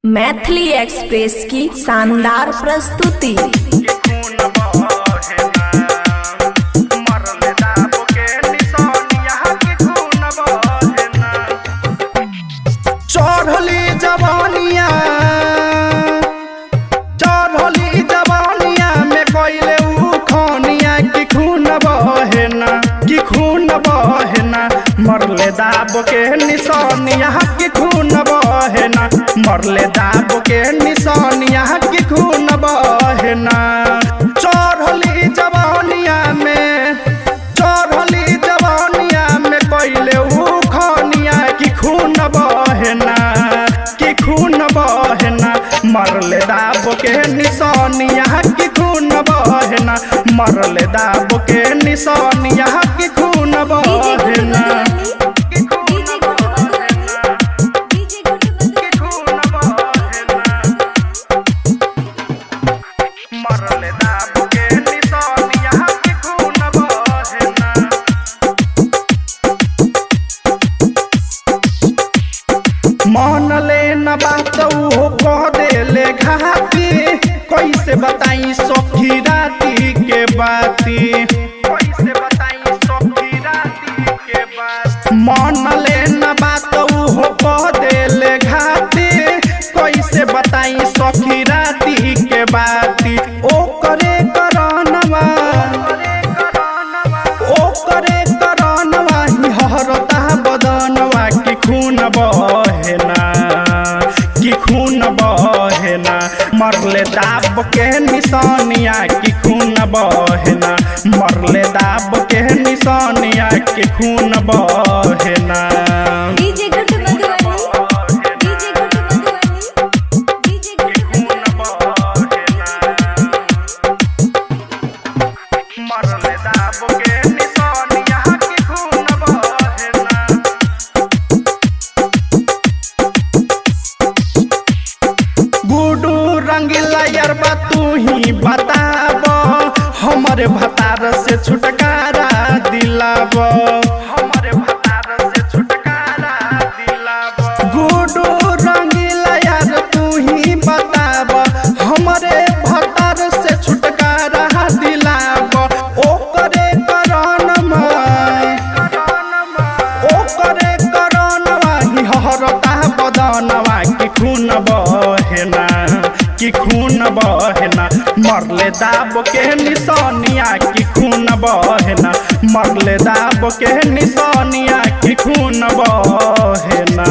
Maithili express की शानदार प्रस्तुति। चढ़ली जवानिया में कोइले खनिया की खून बहेना मरले दाब के निशानिया की खून बहेना मरले दाब के निशानिया की खून बहेना। चढ़ली जवानिया में कोइले खनिया की खून बहेना मरले दाब के निशानिया की खून बहेना मरले दाब के निशानिया की खून बहेना। मरले दाब के निशानिया की खून बहेना। मान ले न बात वो कह देले घाती कैसे बताई सखी राती के बाती मान ले न बात वो कह देले घाती कैसे बताई सखी राती के बाती। ओ करे करनवा ही हरता बदनवा की खून बहेना मरले दाब के निशानिया की खून बहेना मरले दाब के निशानिया की खून बहेना। मरले दाब के निशानिया की खून बहेना। गुडू रंगीला यारबा तू ही बताब हमारे भतार से छुटकारा दिलाब गुडू रंगीला यार तू ही बताब हमारे भतार से छुटकारा दिलाब। ओ करे करनवा ही हरता बदनवा की खून बहेना मरले दाब के निशानिया की खून बहेना मरले दाब के निशानिया की खून बहेना।